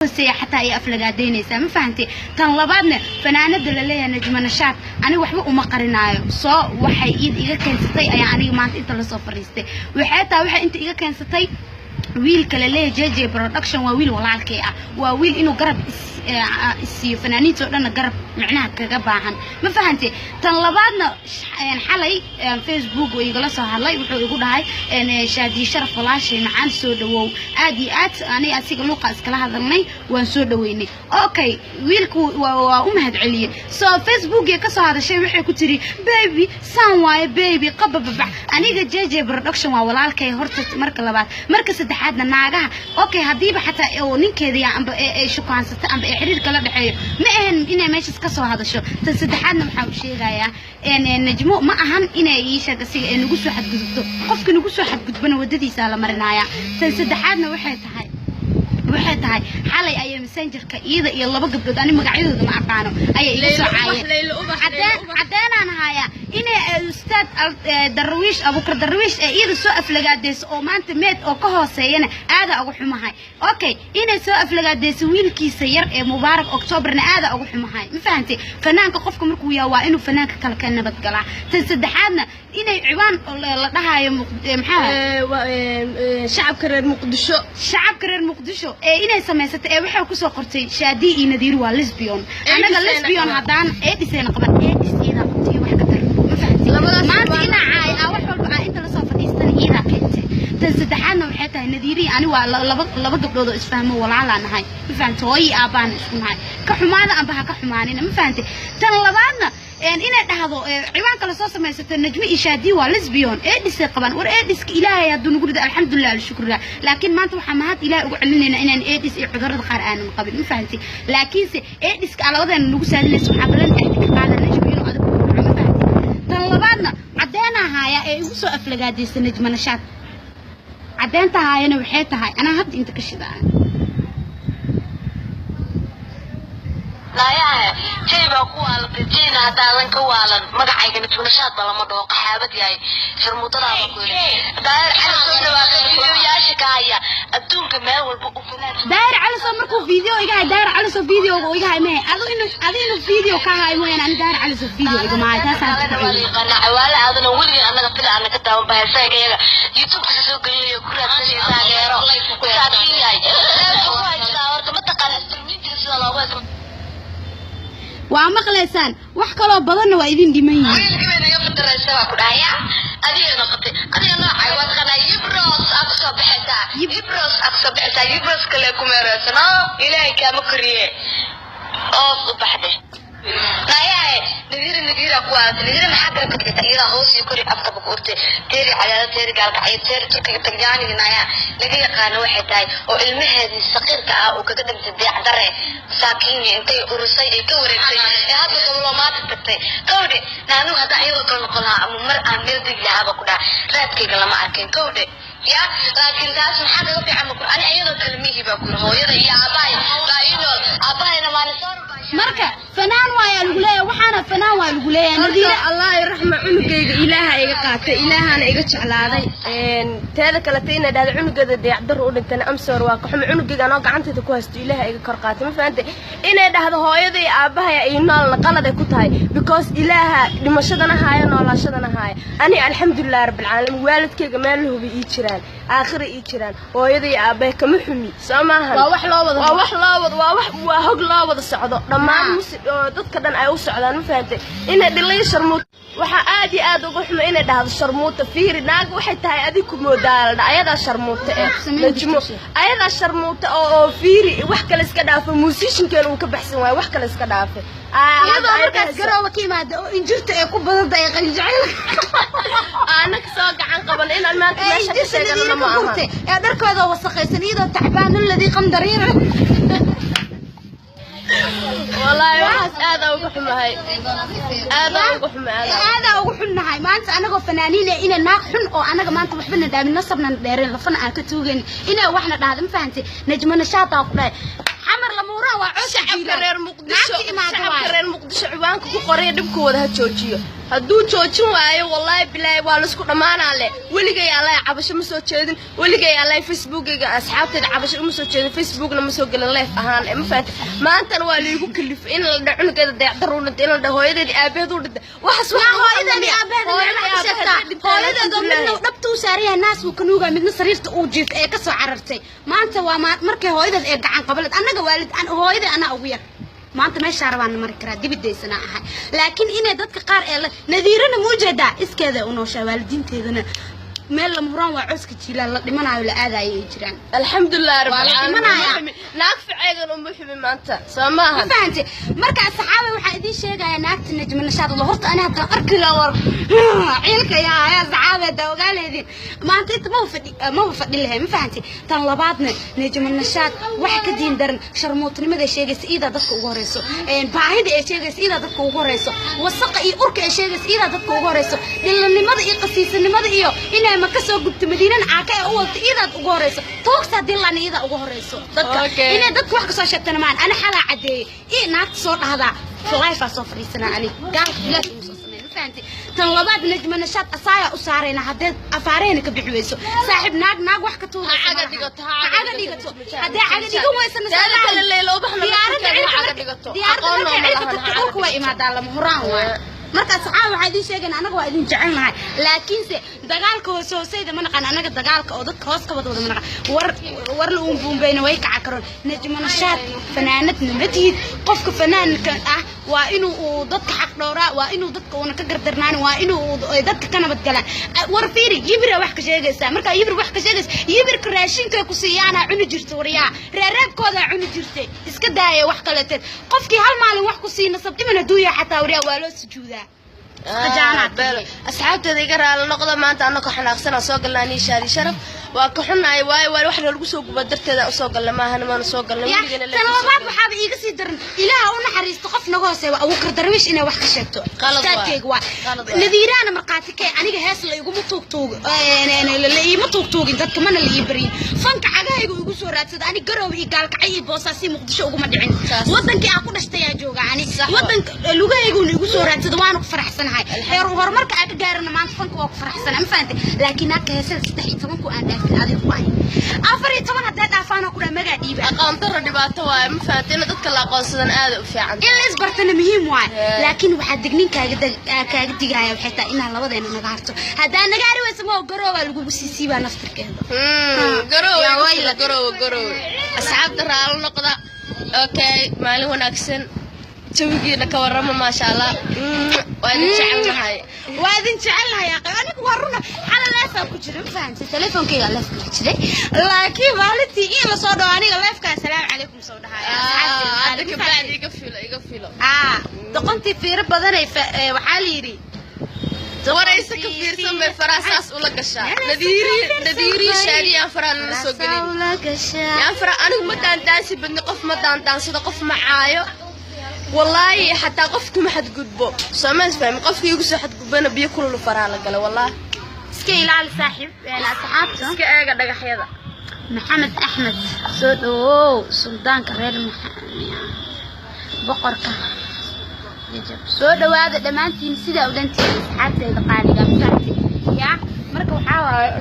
حتى أي أفلق دينيسا ما فهمتي تنلبادنا فنانة دلالية نجم نشاط أنا وحبه وما قرنايو صو وحي إذا كان ستي يعني ما أنت اللي صفريستي وحتى وحي أنت إذا كان ستي ويل كلاليه جي برودكشن وويل والعالكي وويل إنه قرب السي فنانين تقولنا قرب معناها كجباهن ما فهمتي تنلبادنا يعني حالي فيسبوك ويجلسوا حالي ويقول هاي إن شادي شرف فلاش عن سودو أدي أنا أسيق لوقا إسكال هذا مني وانسودويني أوكي ويلكو وأمهد عليه فيسبوك يكسر هذا الشيء وحي كتري بيبي سانواي بيبي قبب أنا جي برودكشن والعالكي هرت مركز مركز حدنا ناقها أوكي هديبة حتى نينكذي عم شو كان عم بحرير كلا بحيو ما إن ماشي سكسوا هذا الشيء تسدحنا محاول شيء غاية إن نجمو ما أهم إن يعيش قصي نقص واحد جذبته قفك نقص واحد جذبنا وددي سالم مرنايا تسدحنا وحيت هاي حالي أي مسنجر كإذا يلا بقبض أنا مقعده ما أقانو أي يسوع عدنا أنا هاي إني أستاذ درويش أبو بكر درويش إذا سوء فلقاديس أو ما أنت ميت أو كهوسينا هذا أقول حماهاي أوكي إني سوء فلقاديس ويلكي سير مبارك أكتوبر هذا أقول حماهاي ما فهمتي فنانك قفكم ركويا وإنه فنانك كل كان بتقلع تسدحنا إني عوان لها محمد شعب كرر مقدشو إني سمعت وحنا كسر قرتي شادي نذير واللسبيون أنا اللسبيون هذان ديسينا قبل ديسينا قرتي واحد كتر ما فهمتي ما أنت إنا عاي أو واحد بقى أنت لصوف ديستني إذا كنت تزدحنا وحتى نذيري أنا لبق قبضوا إسفهموا ولا على نهاي ما فهمت هاي أبان إسكون هاي كحمانة أم بها كحمانين ما فهمتي تنلبنا إن هذا عوان كلا صوص ما يستر نجمي إشادي واللسبيون ديس قبل ديس إلهي يدون نقول الحمد لله الشكر له لكن ما أنت محمد إلهي وعلننا إن ديس عذر القرآن من قبل ما فهمتي لكن ديس على وضع النقول سهل سبحان الله احتك على النجمين وهذا ما فهمتي طلبنا عدينا هاي وسوء أفلقات ديس نجم نشاط عدينتها هاي أنا وحيتها هاي أنا هبدي أنت كشذا لا يا شيء بقول تجينا هذا لين كوالا ما قاعد نتمنى نشاط ولا ما ضوق حابت يعني شرموطة لا بقول داير على صوت فيديو يا شكاية الدون كمان والبقفلات داير على صوت مركو فيديو إيجا داير على صوت فيديو وإيجا ما أظن فيديو كهاي مو يعني أنا داير على صوت فيديو إيجا ما هذا سامع أنا ولا هذا نقولي أنا قلت أنا كنت أقول بهالساعة كذا يوتيوب تسوق لي كل هذا ساعة وساعتين هاي ما تقال مين تسوى الله وعم خلصان وحكلوا بدرنا وإذن دمين. أنا يفضل السبب كلها أنا نقطة أنا عايز خنا يبرز أقصى بحثا يبرز كلكم رأسنا إلهي كمكرية بحده نذير أقوال نذير محاكرة كتير إذا هو سيكوري أفضل بقولته تيري على تيري قال كعيب تيري تركي تجاني نايا لقي قانون واحد هاي والمهد الصغير كأ وكقدم تبيع دره ساكيني أنتي ورسي كوري هذا كله ما تبتي كودي نانو هذا أيوة كنا نقولها مرأة ميلدي لها بقولها راتكي قال ما أركين كودي يا لكن لازم حاجة في عمك أنا أيضا كلميه بقول هو يا أباي أنا ما نصور مركا فنان وايا الغلاية وحنا فنان وايا الغلاية نذير الله يرحمه عنقيga ilaaha iga qaatay ilaahana iga jeclaaday teeda kale teena dhaad cunugada deecdar u dhintana amsoor waa qaxmo cunugayga anoo gacantayda ku haysto ilaaha iga kor qaatay ma fahamtay inay dhahdo hooyaday aabahay ay nool qalad ay ku tahay because ilaaha dhimashadana haaya noolashadana haaya ani alxamdulillah rabbil caalamiin waalidkayga meel hubi ii jiraan aakhir ii jiraan hooyaday aabahay kama xumi Soomahan waa wax waa hog loo wada socdo dhammaan dadka dhan ay u socdaan ma fahamtay inay dhilay sharmuut waxa aad ugu xumo inay dhahdo sharmuuta fiiri naag waxay tahay adigu moodaal ayada sharmuuta najmo ayada sharmuuta oo fiiri wax kale iska dhaafo musician-kan uu ka baxsan waay wax kale iska dhaafay iyadoo markaas garooba ka yimaado oo injirta ay ku badan tahay qanjacayl أنا كسوق عن قبل إن الماك ليش كسيجنا ما أمر يا درك هذا وسخيسن إذا تعبان الذي قم ضريره والله هذا وقحمة هاي هذا وقحمة هاي ما أنت أنا فنانين إن ناقحن أو أنا ما أنت وحبنا دائما نصبنا دايرين لفنا كتوجين إن وإحنا هذا ما فهمتي نجمنا شاطة وقراء حمر لمورا وعشق shacabka reer muqdisho ciwaanka ku qoray dhibkooda ha joojiyo hadduu joojin waayo wallahi bilaahi waa la isku dhamaanaa leh weligay allah cabasho ma soo jeedin weligay allah facebookiga asxaabteeda cabasho ma soo jeedin facebookna ma soo galin live ahaan ma fahanti maantana waa la igu kalif in la dhaco cunugeeda dayacdar u dhintay in la dhaho hooyadeedii aabaheed u dhintay waxaas waa hooyadeedii hooyadeedoo midna dhabta u saaraya naas uu kanuuga midna sariirta uu jiifta ee ka soo carartay maanta waa markay hooyadeed ee gacan qabalad annaga waalid hooyadii anaa ugu yar maanta meeshaa rabaan mari karaa dibidaysana ahay laakiin inay dadka qaar ee nadiirana ma ujeedaa iskeeda u nooshaa waalidiinteedana meel lama huraan waa cooska jiilaan la dhimanayo la aadayo ay jiraan alxamdulilah rabbil aalamiin naag ficeegan uma xubin maanta soo maaha fahanti marka saxaabay waxaa idin sheegaya naagta najma nashaad la horta ana halka arki la war ciilka yaa saxaabada ogaaleedin maanta inta ma fadhi lahayn ma fahanti tan labaadna najma nashaad wax ka diin daran sharmootnimada sheegaysa ida dadka ugu horeyso baahida ay sheegaysa ida dadka ugu horeyso wasaqa iyo urka ay sheegaysa ida dadka ugu horeyso dhilanimada iyo qasiisanimada iyo inay ma ka soo gubto madiinana aaka ee u wada iidaad ugu horeyso toogta hadii laan iida ugu horeyso dadka inay dadka wax ka soo sheegtana maan ana xalaa cadeeyay ii naagta soo dhahdaa life soo fariisanaa ani gaal bilaash soo sameeyay fahanti tan labaad najma nashaad asaaya u saarayna hadee afaareen ka bixiyayso saaxib naag wax ka tuudo caga dhigato hadee caga dhigan weysana kala leelo baxna caga dhigato diyaaradda ku waa imaadaa lama huraan waa marka saxaab waxa idin sheegeen anaga waa idin jecelnahay laakiin se dagaalka hoosayda ma naqaan anaga dagaalka oo dadka hoos ka wada ma naqaan war la buumbayna way ka cakaroon najma nashaad fanaanad nimadiid qofka fanaanka ah waa inuu dadka xaq dhowraa waa inuu dadka una ka gardarnaan waa inuu dadka ka nabad galaan war fiiri yibra wax ka sheegaysa marka yibra wax ka sheegaysa yibirka raashinka ku siyaana cuni jirto wariyaa reereebkooda cuni jirtay iska daaya wax kale tad qofkii hal maalin wax ku siina sabdimana duuya xataa wariyaa waa loo sujuudaa asxaabteeda iga raali noqda maanta anaka xanaaqsana soo galnaa niishaadi sharaf waa ka xunaay waayo wax lagu soo guba darteeda u soo galna maahan ma soo galna wiligeena la tan labaad waxaaba iiga sii daran ilaaha u naxariisto qof naga hooseeyo abu kardarwish inay wax ka sheegto qaladkeega waa nadiirana marqaati kay aniga hees la igu tuugtuug la iima tuugtuugin dadka mana la ii bariin fanka cagahayga igu soo raadsada ani garoob iyo gaalkacay iyo boosaasi muqdisho ugu ma dhicin wadankii aan ku dhashtay yaa jooga ani wadanka lugahaygu igu soo raadsada waan ku faraxsanahay horumarka aan ka gaarana maanta fanka waa ku faraxsanahay ma fahanti laakiin naagta heesada 13 ku aan dhaafin adigu waay 14 hadda dhaafana ku dhamaga dhiiba aqoon daro dhibaato waay ma fahanti in dadka la aqoonsadan aad u fiican in la isbartana muhiim waay laakiin waxa dignin kaaga digaya waxay tahay in labadeena naga harto hadaa naga ari wayso ma garooba lagu siisiiba naftirkeeda garoow asxaabta raal noqda okay maalin wanaagsan jawigiina ka warrama ma sha Allah waa idin jecelnahay anigu waa runa xala leefa ku jira fahanti telefonkeyga leef ku jiray laakiin maalintii in la soo dhaw aniga leefka assalaamu calaykum soo dhahay iga filo doqontii fiiro badan ay waxa la yiri waraysa ka fiirsan may farasaas ula gashaa nadiiri shaariya faraan la soo galin yaa fara anigu ma daandaansi badni qof ma daandaansado qof ma caayo والله حتى قفكم حد قدبو سامس فهم قفك يقص حد قبنا بياكل الفرع لقلا والله سكيل على صاحب يعني أصحابته سكي أجا دقة حيدا محمد أحمد سود سلطان كرير بقر سود وهذا دمانتي مسيدة ودنتي أصحابتي دقالي قامتي يا marka waxa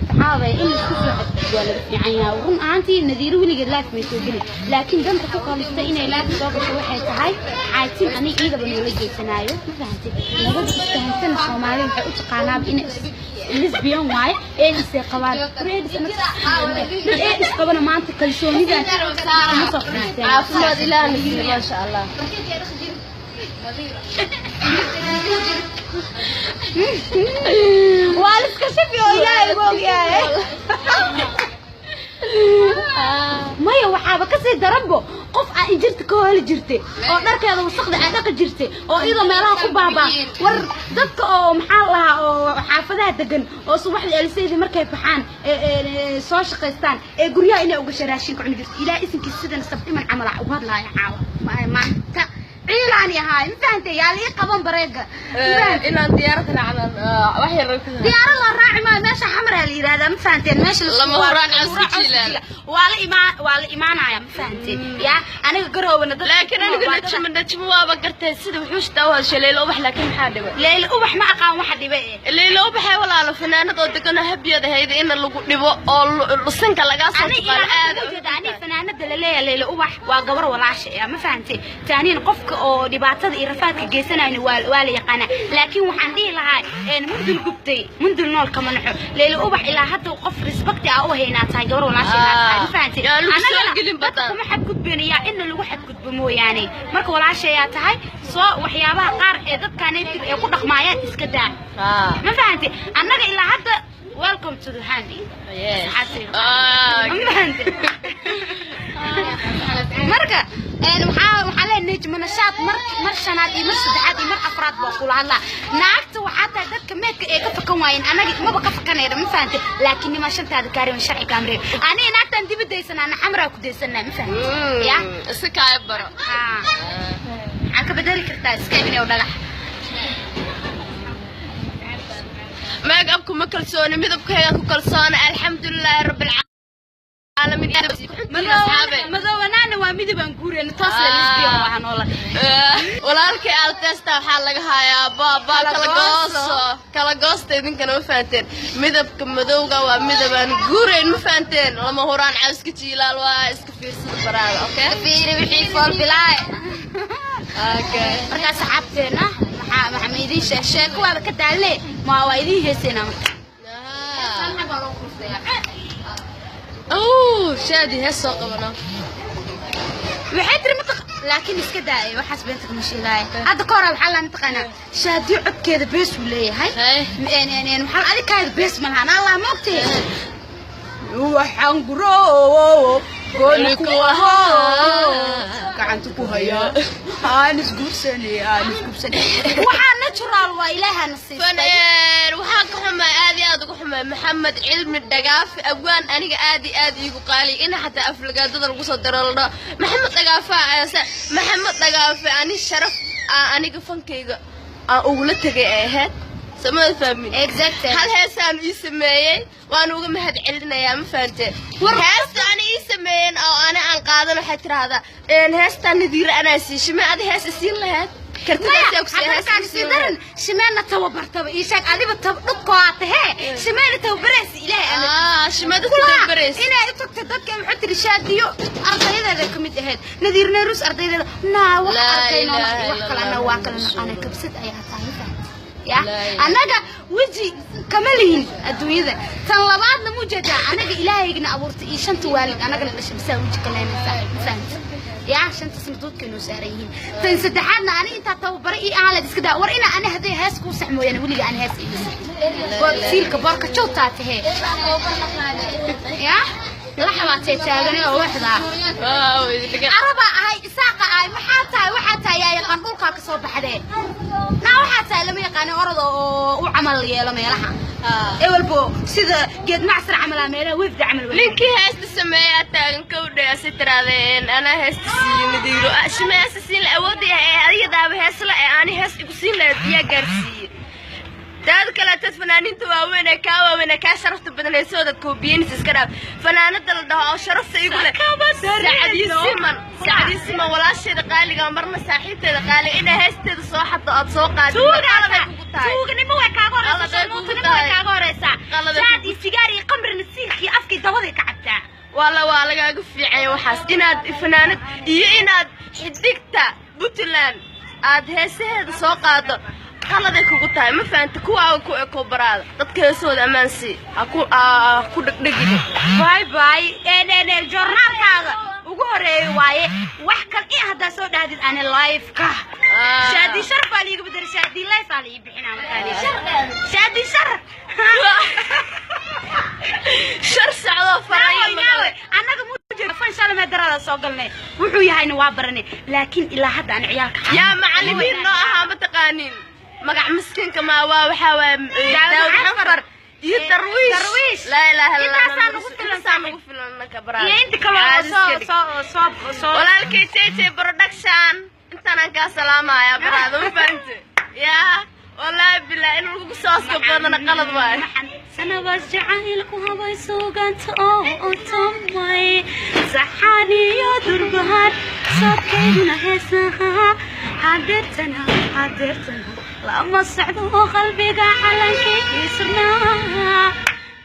saxaabay in isku soo xadgudbo fiican yahay run aantii nadiir wiliga laaf ma soo gelin laakiin danta ku qalista inay laaf soo gasho waxay tahay caatin ani iida baan la jeesanayo ma fahanti nabad istahansan Soomaali waxay u taqaanaa in lesbian waay ee isay qabaan ee isqabana maanta kalsoonida ma soo fiirsan caafimaad ilaahay ma sha Allah والد كشفي وياي بوقياي مايا وحابة كسي دربو قف عن جرت كوهل جرتي او دارك هذا وسخد عدق جرتي او ايضا ميلاها كبابا ور دادك او محالها او حافظها دقن او صباح الالسيدي مركي بحان سو شقيستان قريا إنا اوغا شراشين كعنو جرتي الى اسم كسيدان سبتي من عمل وهاد لا يعاو ما انت ciilani ahay ma fahantay yaa lii qaban bareega inaan diyaarad raacdan wax yar diyaarad la raaci ma meesha xamra la yiraahdaa ma fahanteen meesha lama horaan asjiilaa waa la imaanaya ma fahanteen yaa aniga garoobana dad laakiin aniga najmo waaba gartay sida wuxuu shtaa shaleelo wax laakiin maxaa dhibay leelo wax ma aqaan wax dhibay leelo waxay walaalo fanaanad oo degan habiyada hayda in lagu dhibo oo sanka laga soo qaal aad ani fanaanada la leeyahay leelo wax waa gabar walaasha ma fahanteen taaniin qofka oo dhibaatada iyo rafaadka geysanayna waa la yaqaan laakiin waxaan dhihi lahaa mundul gubtay mundul nool kama naxo leelo ubax ilaa hadda qof respect ah oo heynaa gabar walaasha ma fahanteen anaga gelin badan ma xad gudbeenaya in lagu xad gudbo mooyaane marka walaasha ayaa tahay soo waxyaabaha qaar ee dadkan ay ku dhaqmaayaan iska daa ma fahanteen anaga ilaa hadda welcome to the handy marka waxaa lee najmo nashaad mar shanaad iyo mar saddexaad iyo mar afraad baa kula hadlaa naagta waxaa tahay dadka meedka ee ka fakan waayeen anaga maba ka fakanayda ma fahantay laakiin nima shantaada kaariwan sharci kaamree aniga naagtan dibidaysanaa xamraa ku daysanaa ma fahantay ya iska kaay baro maxaa ka bedeli kartaa iska ibin oo dhagax ماك أبكم مكلسوني مذبكها كلسونة الحمد لله رب العالمين مذوبنا ومذب نقول إن تصل نسبيا وحن والله ولا لك التست وحلقها يا بابا كلا قاص تدين كانوا فانتين مذبكم مذوقة ومذب نقول إن مفانتين لما هوران عاوز كتيلا الوايس كفير سبرال أوكي كفير بحيف والبلاي أوكي مركز عبتنا محمدين شاشاك وهذا كتعلي ما وايدين هسنا أوه شادي هسه قبنا وحيد رمتق لكن اسكداي وحسب بنتك مش لاي هذا كورة بحال نتقنا شادي عد كذا بيس ولا هاي يعني محل هذه كذا بيس مالها أنا الله موتي وحنقرو قولك كعنتكو هيا هانس قبسني وحنا نشرال وإلها نصيب فنان وحاك حما آدي حما محمد علم الدقاف أبوان أنا آدي يقالي إن حتى أفلقات ضد القصة درالنا محمد دقاف أنا الشرف أنا قفنكيغا أولتك إيهات سما فهمين هل هسان يسميين وانا uga mahad celinaya ma faante heestan ismeen oo aan qaadano xatir hada heestan nadiir ana siishime ad hees siin lahayd kartida ku sidaran shimeena tababartaba ishaag adiba dhudkoota he shimeena tababareys ilaahay shimeena tababareys inay tagto dadka wuxuu tiri shaadiyo ardaydeeda kamid ahayd nadiir neerus ardaydeeda wax arkayno wax kala waa kala naqana kabsad ayaa tahay يا أنا وجي كملين الدنيا تنلبعضنا موجودة أنا إلهي جنا أبورت إيش أنت والد أنا قلنا إيش بسوي وجه كلام فهمت يا عشان تسمعوا كانوا ساريين تنسدحنا أنا أنت تو برئي على ديس كده ورينا أنا هذي هاس كوس حمو يعني ولي أنا هاس وسيل كبار كشوط تعته يا لحظة تتاجني واحدة عربة هاي ساقة هاي وحتى يا يقنقول كاك صوب حدين نا وحتى لما يقاني أرض وعمل لما يلحق إيه البو سيدا قد معسر عمل ميلا ويفد عمل لينكي هاست السمايات كودة سترادين أنا هاست السين ديرو شما هاست السين الأودي هذه داب هاست لا أنا هاست السين لا ديا جرسي ذلك لا تفنانين تواوينا كاوينا كاشرفت بدنا يسودة كوبين تسكراب فنانة الدها شرفت يقول سعد السمن ولا شيء قال لي مرنا ساحيته قال لي إن هست الصاحب أتصوق توقني مو كاغورة سعد السجاري قمر نسيخي أفكي دوضي كعبتا والله قاقف في عين وحاس إناد فنانة إناد حديقتا بوتلان عاد هسه سوقات قلده kugu tahay ma faanta kuwa ku ekobarada dadka soo amaansi ku dhigdhigid bye journalkaaga ugu horeeyay waaye wax kale in hada soo dhaadid aan live ka shaadi sharaf ali iga bedel shaadi live ali bixina markaani shaadi sharaf shar sacdo faray anaga mujib fan shalama darada soo galnay wuxuu yahayna waa baranay laakiin ilaa hadda aan ciyaalka yaa macallimiin noo aha ma taqaanin magac مسكين كما وحوا داود حفر درويش لا إله إلا الله نقول لنا كبران يا أنت كمان صوب ولا الكيتي برودكشن أنت halkaan ka salaamaya baraado ma fahamte yaa والله بالله إنه القصاص قبضنا قلب واحد. سنة وجعلك هواي سوقت أو تمي زحاني يدور بهار صوتنا هسها حضرتنا لما صعدوا قلبي على كيسنا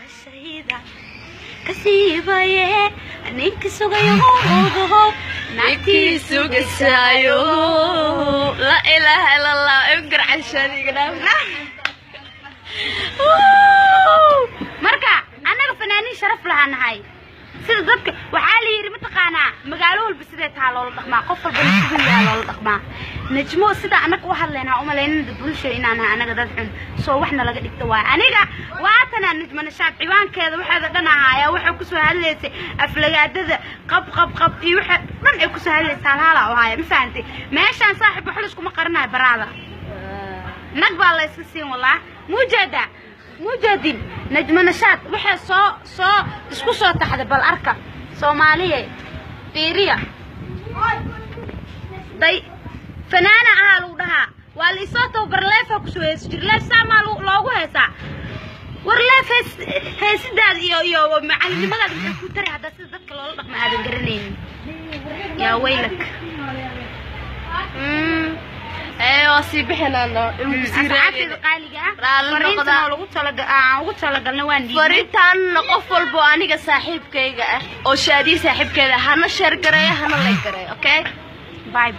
كشهيدة كسيبة يه نيك سوقيو نيكي سوق السايو لا إله إلا الله اقرأ عشان يقدام مركا أنا فنانين شرف لها نهاي سيد ضدك وحالي يري متقانا مقالوه البسيدة هالو الضخمة قفل بنسيبين هالو الضخمة نجمو سيدا أنك وحال لنا أمالين دبولشو إنانا أنا قدر حن سو وحنا لقد اكتواي أنيقا واتنا نجمنا شاب عوان كذا وحا دنا هايا وحا كسو هاليسي أفلقات ذا قب يوحا من كسو هاليسي هالهالا وهايا مفانتي ماشان صاحب وحلسكو مقارناي برادا نقبال الله يسكسين والله موجودين نجمنا شاب وحا سو اسكو سو تحت بالأركة صومالية بيريا داي فنانة أهالو دها واللي صوتو برليفة كسويس جرليف ساما لوغو هيسا ورليف هيسداد يو معلمي مداد محكو تري هذا سيدك لولا دقم هذا قرنين يا ويلك ايوه سيبحنا أصحابي قاليقة فرينتنا وان دي فرينتان قف والبو أنيقا صاحبكيقا أو شادي صاحبكيقا هانا شير قرايا هانا لايك قرايا اوكي باي